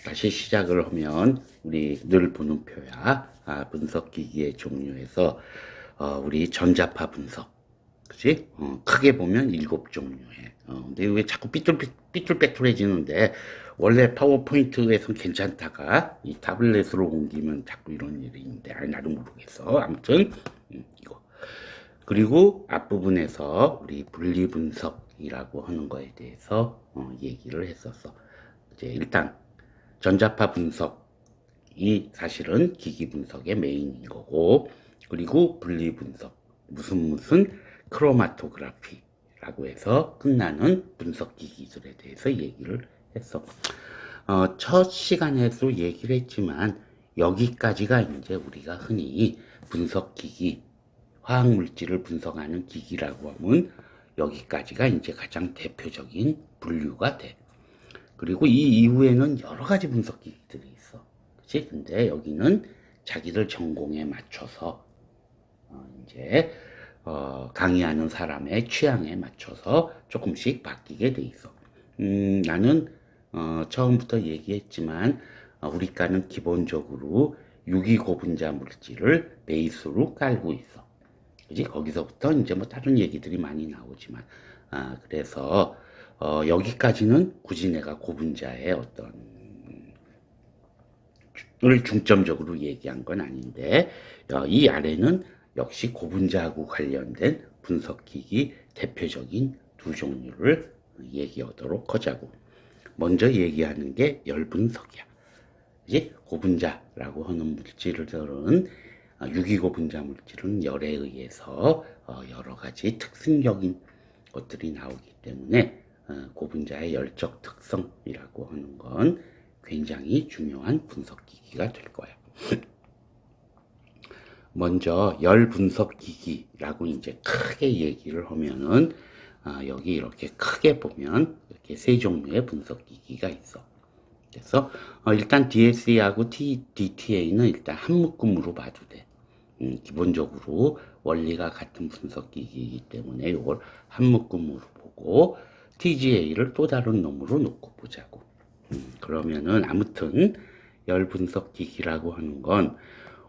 다시 시작을 하면 우리 늘 보는 표야. 분석기기의 종류에서 우리 전자파 분석, 그치? 크게 보면 7종류에. 근데 왜 자꾸 삐뚤빼뚤해지는데 원래 파워포인트에선 괜찮다가 이 타블렛으로 옮기면 자꾸 이런 일이 있는데 나도 모르겠어. 아무튼 이거. 그리고 앞부분에서 우리 분리 분석이라고 하는 거에 대해서 얘기를 했었어. 이제 일단 전자파 분석이 사실은 기기 분석의 메인인 거고, 그리고 분리 분석, 무슨 크로마토그래피라고 해서 끝나는 분석 기기들에 대해서 얘기를 했어. 첫 시간에도 얘기를 했지만 여기까지가 이제 우리가 흔히 분석 기기, 화학 물질을 분석하는 기기라고 하면 여기까지가 이제 가장 대표적인 분류가 돼. 그리고 이 이후에는 여러 가지 분석 기기들이 있어. 그치? 근데 여기는 자기들 전공에 맞춰서, 이제, 강의하는 사람의 취향에 맞춰서 조금씩 바뀌게 돼 있어. 나는, 처음부터 얘기했지만, 우리 과는 기본적으로 유기고분자 물질을 베이스로 깔고 있어. 그지? 거기서부터 이제 뭐 다른 얘기들이 많이 나오지만, 그래서, 여기까지는 굳이 내가 고분자의 어떤 을 중점적으로 얘기한 건 아닌데, 이 아래는 역시 고분자하고 관련된 분석기기 대표적인 두 종류를 얘기하도록 하자고. 먼저 얘기하는 게 열분석이야. 이제 고분자라고 하는 물질들은 유기고분자 물질은 열에 의해서 여러 가지 특징적인 것들이 나오기 때문에 고분자의 열적 특성이라고 하는 건 굉장히 중요한 분석기기가 될 거야. 먼저 열 분석기기라고 이제 크게 얘기를 하면은 여기 이렇게 크게 보면 이렇게 세 종류의 분석기기가 있어. 그래서 일단 DSE하고 DTA는 일단 한 묶음으로 봐도 돼. 기본적으로 원리가 같은 분석기기이기 때문에 이걸 한 묶음으로 보고 TGA를 또 다른 놈으로 놓고 보자고. 그러면은 아무튼 열 분석기기라고 하는 건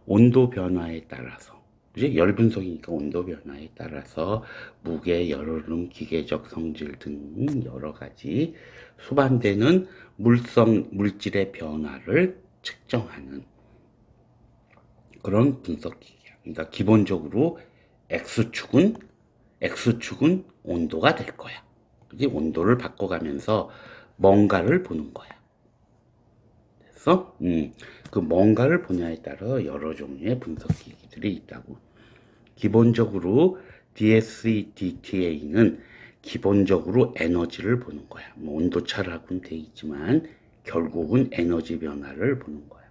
온도 변화에 따라서, 이제 열 분석이니까 온도 변화에 따라서 무게, 열흐름, 기계적 성질 등 여러 가지 수반되는 물질의 변화를 측정하는 그런 분석기기야. 그러니까 기본적으로 X축은 온도가 될 거야. 그지? 온도를 바꿔가면서 뭔가를 보는 거야. 그래서 그 뭔가를 보냐에 따라 여러 종류의 분석기기들이 있다고. 기본적으로 DSE, DTA는 기본적으로 에너지를 보는 거야. 뭐 온도차라고는 돼 있지만 결국은 에너지 변화를 보는 거야.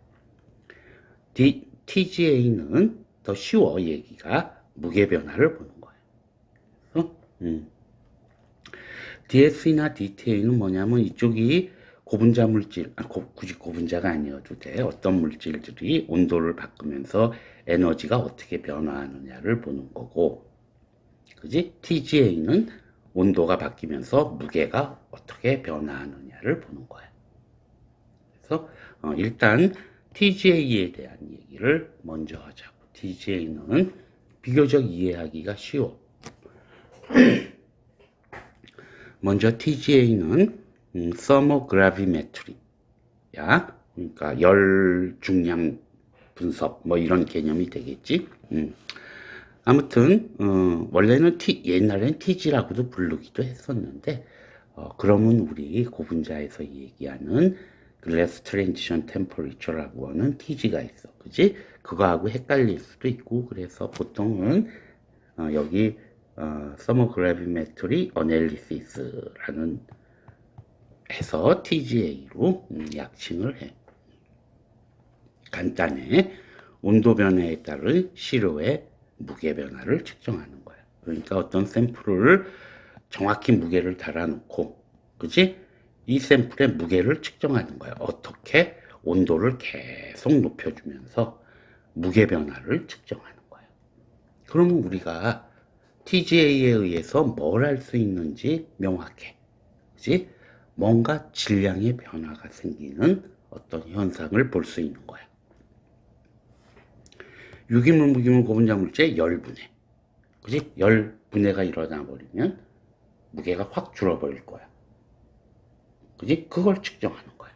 TGA는 더 쉬워, 얘기가 무게 변화를 보는 거야. DSE나 DTA는 뭐냐면 이쪽이 고분자 물질, 굳이 고분자가 아니어도 돼. 어떤 물질들이 온도를 바꾸면서 에너지가 어떻게 변화하느냐를 보는 거고, 그지? TGA는 온도가 바뀌면서 무게가 어떻게 변화하느냐를 보는 거야. 그래서 일단 TGA에 대한 얘기를 먼저 하자고. TGA는 비교적 이해하기가 쉬워. 먼저 TGA는 서머그래비메트리야. 그러니까 열 중량 분석 뭐 이런 개념이 되겠지. 아무튼 원래는 옛날엔 TG라고도 부르기도 했었는데, 그러면 우리 고분자에서 얘기하는 글래스 트랜지션 템퍼리처라고 하는 TG가 있어, 그지? 그거하고 헷갈릴 수도 있고, 그래서 보통은 여기 서머그래비메트리 어널리시스라는 해서 TGA로 약칭을 해. 간단해. 온도 변화에 따른 시료의 무게 변화를 측정하는 거야. 그러니까 어떤 샘플을 정확히 무게를 달아놓고, 그지? 이 샘플의 무게를 측정하는 거야. 어떻게? 온도를 계속 높여주면서 무게 변화를 측정하는 거야. 그러면 우리가 TGA에 의해서 뭘 할 수 있는지 명확해. 그지? 뭔가 질량의 변화가 생기는 어떤 현상을 볼 수 있는 거야. 유기물, 무기물, 고분자 물질의 열분해. 그지? 열분해가 일어나 버리면 무게가 확 줄어버릴 거야. 그지? 그걸 측정하는 거야.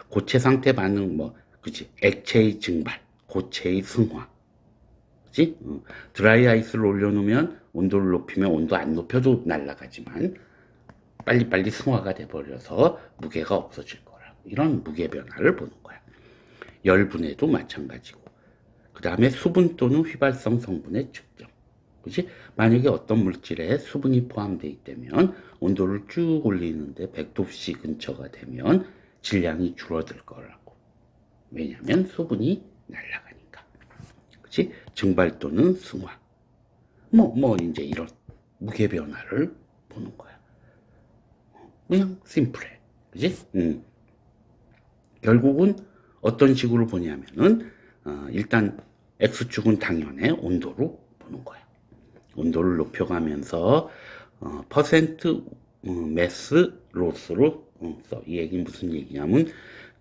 고체 상태 반응, 그지? 액체의 증발, 고체의 승화. 그지? 드라이 아이스를 올려놓으면 온도를 높이면 온도 안 높여도 날아가지만 빨리빨리 승화가 돼버려서 무게가 없어질 거라. 이런 무게 변화를 보는 거야. 열분해도 마찬가지고. 그 다음에 수분 또는 휘발성 성분의 측정. 그지? 만약에 어떤 물질에 수분이 포함되어 있다면 온도를 쭉 올리는데 100도씨 근처가 되면 질량이 줄어들 거라고. 왜냐하면 수분이 날아가니까. 그지? 증발 또는 승화. 이제 이런 무게 변화를 보는 거야. 그냥 심플해. 그지? 결국은 어떤 식으로 보냐면은, 일단 X축은 당연히 온도로 보는 거야. 온도를 높여가면서, 퍼센트 매스 로스로 써. 이 얘기는 무슨 얘기냐면,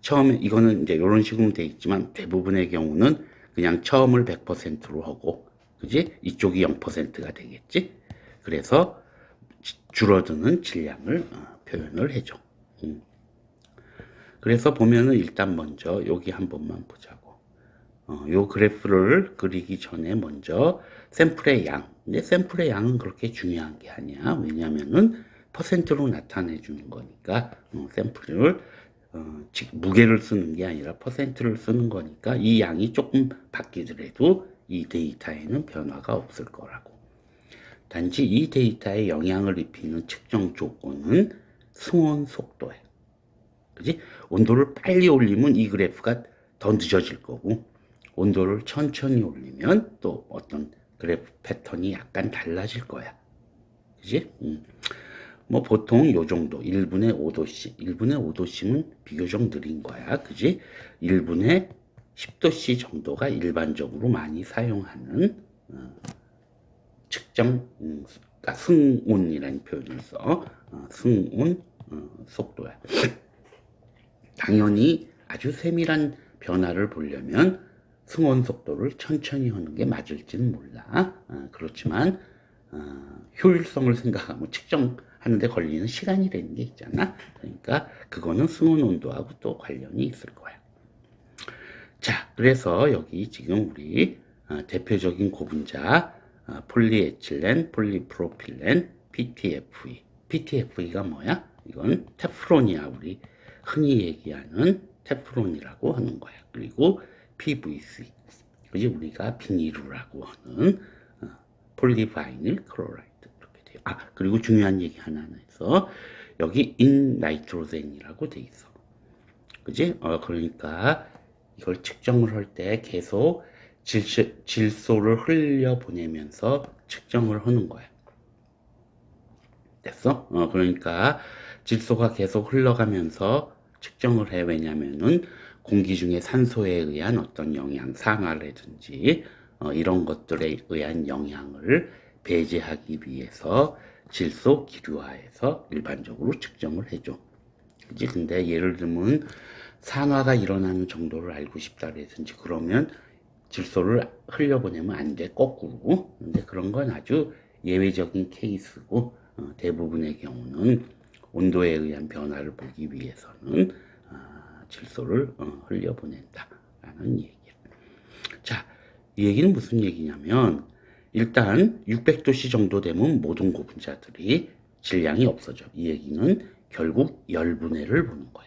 처음에, 이거는 이제 이런 식으로 돼 있지만, 대부분의 경우는 그냥 처음을 100%로 하고, 그지? 이쪽이 0%가 되겠지? 그래서 줄어드는 질량을 표현을 해줘. 그래서 보면은 일단 먼저 여기 한 번만 보자고. 요 그래프를 그리기 전에 먼저 샘플의 양. 근데 샘플의 양은 그렇게 중요한 게 아니야. 왜냐면은 퍼센트로 나타내 주는 거니까, 샘플을, 무게를 쓰는 게 아니라 퍼센트를 쓰는 거니까 이 양이 조금 바뀌더라도 이 데이터에는 변화가 없을 거라고. 단지 이 데이터에 영향을 입히는 측정 조건은 승원 속도야. 그지? 온도를 빨리 올리면 이 그래프가 더 늦어질 거고, 온도를 천천히 올리면 또 어떤 그래프 패턴이 약간 달라질 거야. 그지? 보통 요 정도, 1분에 5도씨. 1분에 5도씨면 비교적 느린 거야. 그지? 1분에 10도씨 정도가 일반적으로 많이 사용하는, 측정, 그러니까 승온이라는 표현을 써. 승온 속도야. 당연히 아주 세밀한 변화를 보려면 승온 속도를 천천히 하는 게 맞을지는 몰라. 그렇지만 효율성을 생각하면 측정하는데 걸리는 시간이라는 게 있잖아. 그러니까 그거는 승온 온도하고 또 관련이 있을 거야. 자, 그래서 여기 지금 우리 대표적인 고분자 폴리에틸렌, 폴리프로필렌, PTFE. PTFE가 뭐야? 이건 테프론이야. 우리 흔히 얘기하는 테프론이라고 하는 거야. 그리고 PVC. 그지? 우리가 비닐루라고 하는 폴리바이닐 클로라이드. 이렇게 돼요. 그리고 중요한 얘기 하나 해서 여기 인나이트로젠이라고 돼 있어. 그지? 그러니까 이걸 측정을 할 때 계속 질소를 흘려보내면서 측정을 하는 거야. 됐어? 그러니까 질소가 계속 흘러가면서 측정을 해. 왜냐면은 공기 중에 산소에 의한 어떤 영향, 산화라든지 이런 것들에 의한 영향을 배제하기 위해서 질소 기류화해서 일반적으로 측정을 해줘. 그치? 근데 예를 들면 산화가 일어나는 정도를 알고 싶다라든지 그러면 질소를 흘려보내면 안 돼. 거꾸로. 근데 그런 건 아주 예외적인 케이스고, 대부분의 경우는 온도에 의한 변화를 보기 위해서는 질소를 흘려보낸다라는 얘기야. 자, 이 얘기는 무슨 얘기냐면 일단 600도씨 정도 되면 모든 고분자들이 질량이 없어져. 이 얘기는 결국 열분해를 보는 거야.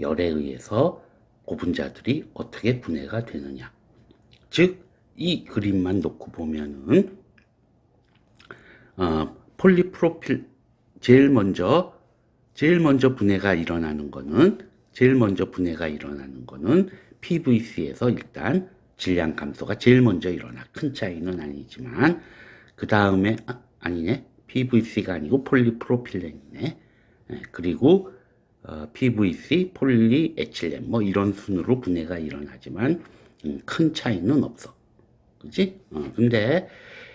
열에 의해서 고분자들이 어떻게 분해가 되느냐. 즉, 이 그림만 놓고 보면은 폴리프로필 제일 먼저 분해가 일어나는 거는 PVC에서 일단 질량 감소가 제일 먼저 일어나. 큰 차이는 아니지만 그 다음에 아니네. PVC가 아니고 폴리프로필렌이네. 그리고 PVC, 폴리에틸렌 이런 순으로 분해가 일어나지만 큰 차이는 없어. 그지? 근데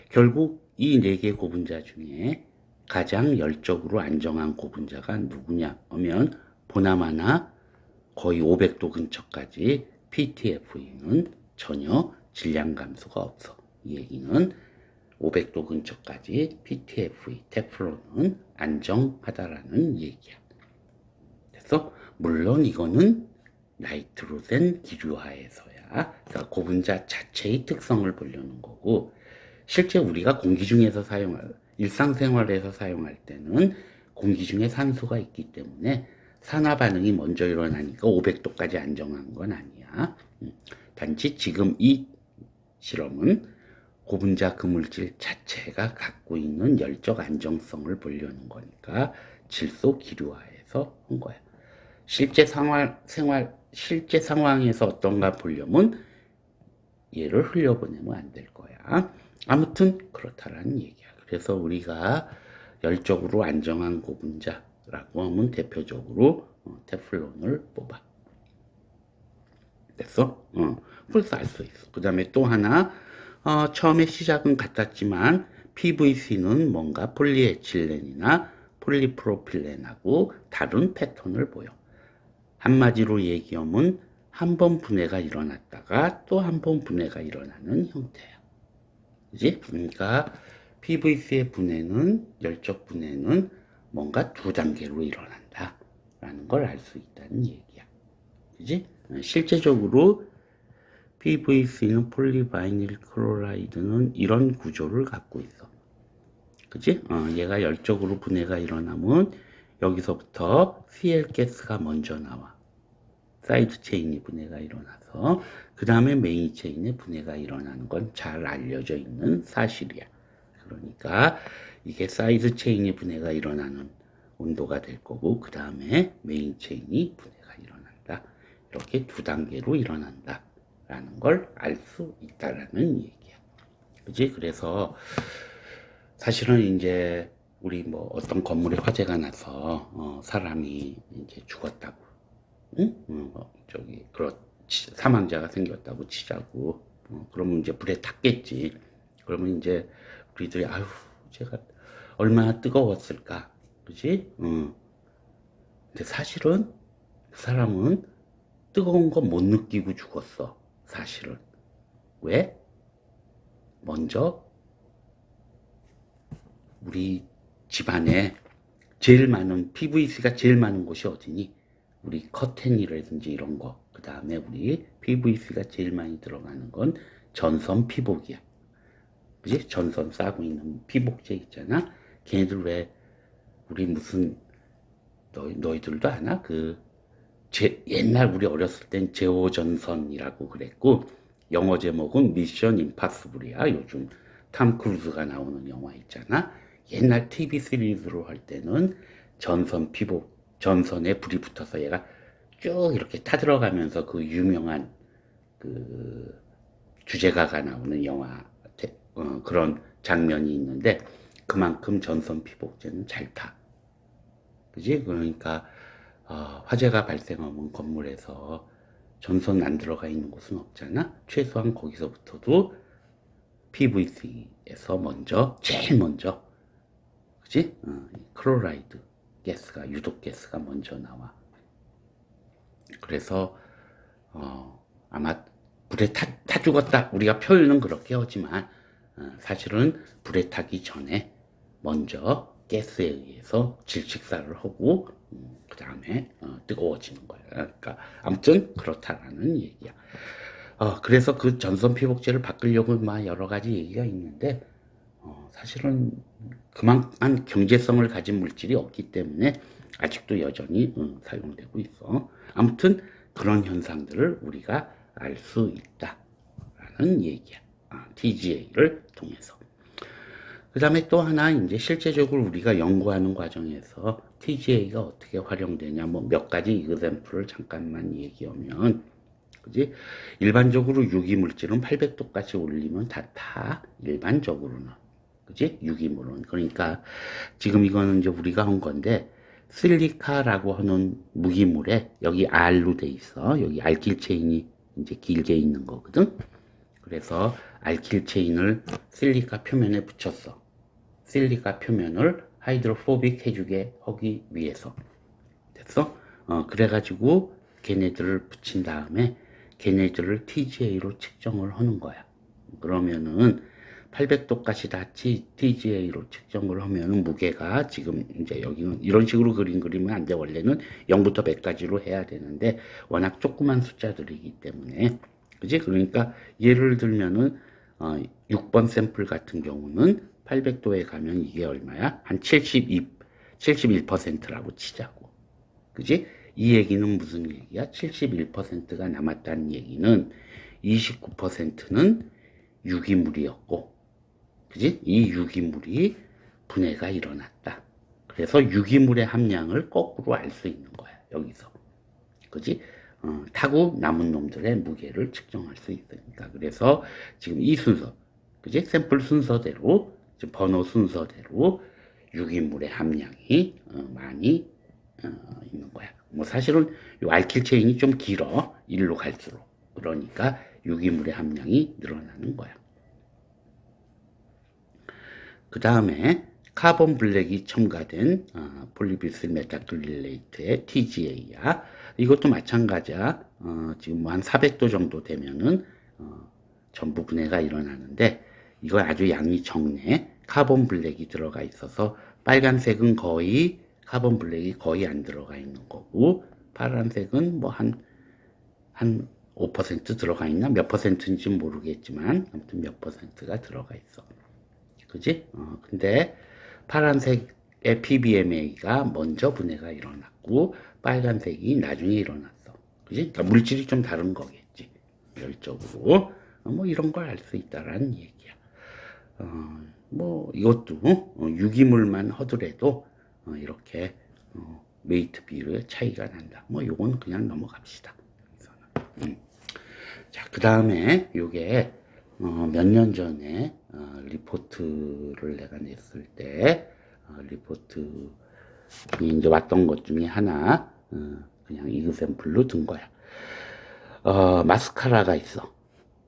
결국 이 네 개 고분자 중에 가장 열적으로 안정한 고분자가 누구냐 하면 보나마나 거의 500도 근처까지 PTFE는 전혀 질량 감소가 없어. 이 얘기는 500도 근처까지 PTFE, 테플론은 안정하다라는 얘기야. 그래서 물론 이거는 나이트로젠 기류하에서야, 그러니까 고분자 자체의 특성을 보려는 거고, 실제 우리가 공기 중에서 일상생활에서 사용할 때는 공기 중에 산소가 있기 때문에 산화 반응이 먼저 일어나니까 500도까지 안정한 건 아니야. 단지 지금 이 실험은 고분자 그물질 자체가 갖고 있는 열적 안정성을 보려는 거니까 질소 기류화에서 한 거야. 실제 상황에서 어떤가 보려면 얘를 흘려보내면 안 될 거야. 아무튼 그렇다라는 얘기야. 그래서 우리가 열적으로 안정한 고분자라고 하면 대표적으로 테플론을 뽑아. 됐어? 그래서 알 수 있어. 그 다음에 또 하나, 처음에 시작은 같았지만 PVC는 뭔가 폴리에틸렌이나 폴리프로필렌하고 다른 패턴을 보여. 한마디로 얘기하면 한 번 분해가 일어났다가 또 한 번 분해가 일어나는 형태야. 그지? 그러니까 PVC의 분해는, 열적 분해는 뭔가 두 단계로 일어난다 라는 걸 알 수 있다는 얘기야. 그지? 실제적으로 PVC는 폴리바이닐 클로라이드는 이런 구조를 갖고 있어. 그지? 얘가 열적으로 분해가 일어나면 여기서부터 Cl 가스가 먼저 나와. 사이드 체인이 분해가 일어나서 그 다음에 메인 체인의 분해가 일어나는 건 잘 알려져 있는 사실이야. 그러니까 이게 사이드 체인이 분해가 일어나는 온도가 될 거고 그 다음에 메인 체인이 분해가 일어난다. 이렇게 두 단계로 일어난다 라는 걸 알 수 있다라는 얘기야. 그지? 그래서 사실은 이제 우리 뭐 어떤 건물에 화재가 나서 사람이 이제 죽었다고, 응? 사망자가 생겼다고 치자고. 그러면 이제 불에 탔겠지. 그러면 이제 우리들이 아유, 제가 얼마나 뜨거웠을까, 그지? 근데 사실은 그 사람은 뜨거운 거 못 느끼고 죽었어. 사실은. 왜? 먼저 우리 집안에 제일 많은 PVC가 제일 많은 곳이 어디니? 우리 커튼이라든지 이런 거. 그 다음에 우리 PVC가 제일 많이 들어가는 건 전선 피복이야. 그지? 전선 싸고 있는 피복제 있잖아. 걔네들 왜 우리 무슨 너희들도 아나? 옛날 우리 어렸을 땐 제호전선이라고 그랬고 영어 제목은 미션 임파서블이야. 요즘 탐 크루즈가 나오는 영화 있잖아. 옛날 TV 시리즈로 할 때는 전선에 불이 붙어서 얘가 쭉 이렇게 타들어가면서 그 유명한 그 주제가가 나오는 영화, 그런 장면이 있는데 그만큼 전선 피복제는 잘 타. 그지? 그러니까 화재가 발생하면 건물에서 전선 안 들어가 있는 곳은 없잖아. 최소한 거기서부터도 PVC에서 제일 먼저, 그지? 클로라이드 가스가, 유독 가스가 먼저 나와. 그래서 아마 불에 타 죽었다. 우리가 표현은 그렇게 하지만 사실은 불에 타기 전에 먼저 가스에 의해서 질식사를 하고 그 다음에 뜨거워지는 거야. 그러니까 아무튼 그렇다라는 얘기야. 그래서 그 전선 피복제를 바꾸려고 막 여러 가지 얘기가 있는데 사실은 그만한 경제성을 가진 물질이 없기 때문에 아직도 여전히 사용되고 있어. 아무튼 그런 현상들을 우리가 알 수 있다라는 얘기야. TGA를 통해서. 그 다음에 또 하나 이제 실제적으로 우리가 연구하는 과정에서 TGA가 어떻게 활용되냐, 뭐 몇 가지 이그샘플을 잠깐만 얘기하면, 그지? 일반적으로 유기물질은 800도까지 올리면 다 타. 일반적으로는. 그지? 유기물은. 그러니까 지금 이거는 이제 우리가 한 건데, 실리카라고 하는 무기물에 여기 R로 돼 있어. 여기 알킬 체인이 이제 길게 있는 거거든. 그래서 알킬 체인을 실리카 표면에 붙였어. 실리카 표면을 하이드로포빅 해주게 하기 위해서. 됐어? 그래가지고 걔네들을 붙인 다음에 걔네들을 TGA로 측정을 하는 거야. 그러면은 800도까지 다 TGA로 측정을 하면은 무게가 지금 이제 여기는 이런 식으로 그리면 안 돼. 원래는 0부터 100까지로 해야 되는데 워낙 조그만 숫자들이기 때문에 그지? 그러니까 예를 들면은 6번 샘플 같은 경우는 800도에 가면 이게 얼마야? 한 71%라고 치자고. 그지? 이 얘기는 무슨 얘기야? 71%가 남았다는 얘기는 29%는 유기물이었고, 그지? 이 유기물이 분해가 일어났다. 그래서 유기물의 함량을 거꾸로 알 수 있는 거야, 여기서. 그지? 타고 남은 놈들의 무게를 측정할 수 있으니까. 그래서 지금 이 순서, 그지? 샘플 순서대로, 번호 순서대로 유기물의 함량이 많이 있는 거야. 뭐 사실은 이 알킬 체인이 좀 길어. 1로 갈수록. 그러니까 유기물의 함량이 늘어나는 거야. 그 다음에 카본 블랙이 첨가된 폴리비스일 메타클릴레이트의 TGA야. 이것도 마찬가지야. 지금 뭐 한 400도 정도 되면은 전부 분해가 일어나는데 이거 아주 양이 적네. 카본 블랙이 들어가 있어서 빨간색은 거의 카본 블랙이 거의 안 들어가 있는 거고 파란색은 뭐 한 5% 들어가 있나? 몇 퍼센트인지 모르겠지만 아무튼 몇 퍼센트가 들어가 있어. 그지? 근데 파란색의 PBMA가 먼저 분해가 일어났고 빨간색이 나중에 일어났어. 그지? 그러니까 물질이 좀 다른 거겠지. 열적으로. 뭐 이런 걸 알 수 있다라는 얘기야. 뭐 이것도 유기물만 하더라도 이렇게 웨이트 비율의 차이가 난다. 뭐 요건 그냥 넘어갑시다. 자, 그 다음에 요게 몇 년 전에 리포트를 내가 냈을 때 리포트 이제 왔던 것 중에 하나 그냥 이그샘플로 든 거야. 마스카라가 있어.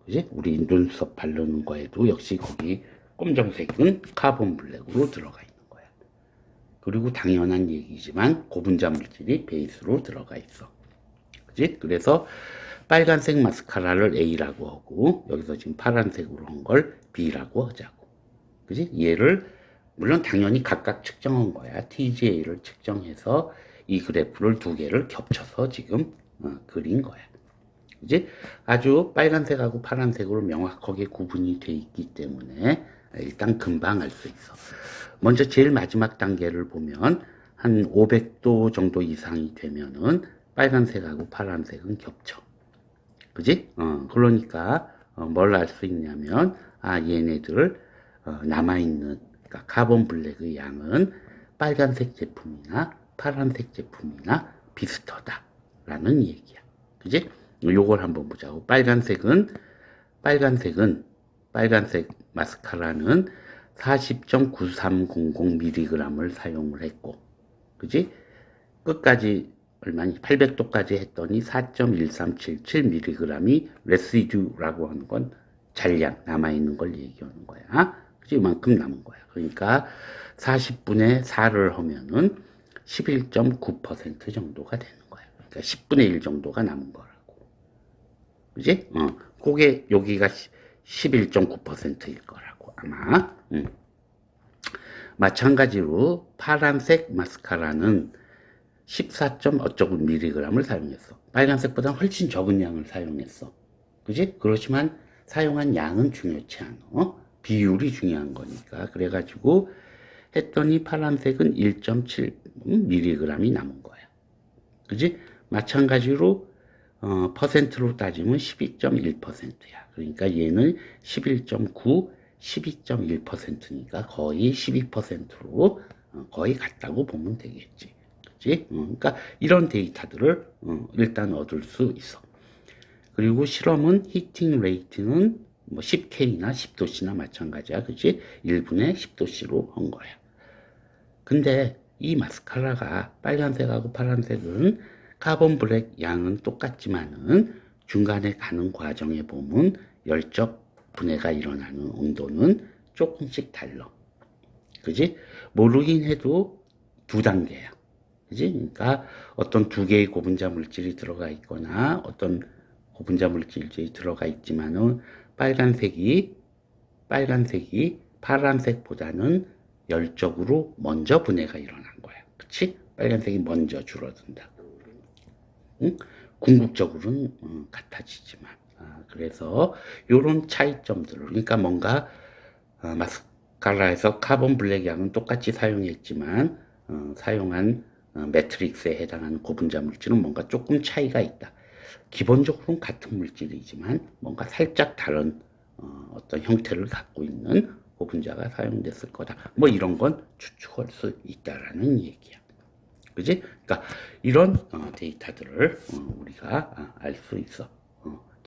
그지? 우리 눈썹 바르는 거에도 역시 거기 검정색은 카본 블랙으로 들어가 있는 거야. 그리고 당연한 얘기지만 고분자 물질이 베이스로 들어가 있어. 그지? 그래서 빨간색 마스카라를 A라고 하고 여기서 지금 파란색으로 한 걸 B라고 하자고. 그지? 얘를 물론 당연히 각각 측정한 거야. TGA를 측정해서 이 그래프를 두 개를 겹쳐서 지금 그린 거야. 그지? 아주 빨간색하고 파란색으로 명확하게 구분이 돼 있기 때문에 일단 금방 알 수 있어. 먼저 제일 마지막 단계를 보면 한 500도 정도 이상이 되면은 빨간색하고 파란색은 겹쳐. 그지? 그러니까 뭘 알 수 있냐면 얘네들 남아있는 그러니까 카본 블랙의 양은 빨간색 제품이나 파란색 제품이나 비슷하다라는 얘기야. 그지? 요걸 한번 보자고. 빨간색 마스카라는 40.9300mg을 사용을 했고, 그지? 끝까지 얼마니? 800도까지 했더니 4.1377mg이 레시듀라고 하는 건 잔량, 남아있는 걸 얘기하는 거야. 그지? 이만큼 남은 거야. 그러니까 40분의 4를 하면은 11.9% 정도가 되는 거야. 그러니까 10분의 1 정도가 남은 거라고. 그지? 그게 여기가 11.9%일 거라고 아마. 마찬가지로 파란색 마스카라는 14. 어쩌고 mg을 사용했어. 빨간색보다 훨씬 적은 양을 사용했어. 그지? 그렇지만 사용한 양은 중요치 않아. 비율이 중요한 거니까. 그래가지고 했더니 파란색은 1.7mg이 남은 거야. 그지? 마찬가지로 퍼센트로 따지면 12.1%야. 그러니까 얘는 11.9, 12.1%니까 거의 12%로 거의 같다고 보면 되겠지. 그치? 그러니까 이런 데이터들을 일단 얻을 수 있어. 그리고 실험은 히팅 레이트는 뭐 10K나 10도씨나 마찬가지야. 그치? 1분에 10도씨로 한 거야. 근데 이 마스카라가 빨간색하고 파란색은 카본 블랙 양은 똑같지만은 중간에 가는 과정에 보면 열적 분해가 일어나는 온도는 조금씩 달라. 그지? 모르긴 해도 2단계야. 그지? 그러니까 어떤 두 개의 고분자 물질이 들어가 있거나 어떤 고분자 물질이 들어가 있지만은 빨간색이 파란색보다는 열적으로 먼저 분해가 일어난 거야. 그치? 빨간색이 먼저 줄어든다. 응? 궁극적으로는 같아지지만. 그래서 요런 차이점들을, 그러니까 뭔가 마스카라에서 카본 블랙 양은 똑같이 사용했지만 사용한 매트릭스에 해당하는 고분자 물질은 뭔가 조금 차이가 있다. 기본적으로는 같은 물질이지만 뭔가 살짝 다른 어떤 형태를 갖고 있는 고분자가 사용됐을 거다. 뭐 이런 건 추측할 수 있다라는 얘기야. 그지? 그러니까 이런 데이터들을 우리가 알 수 있어.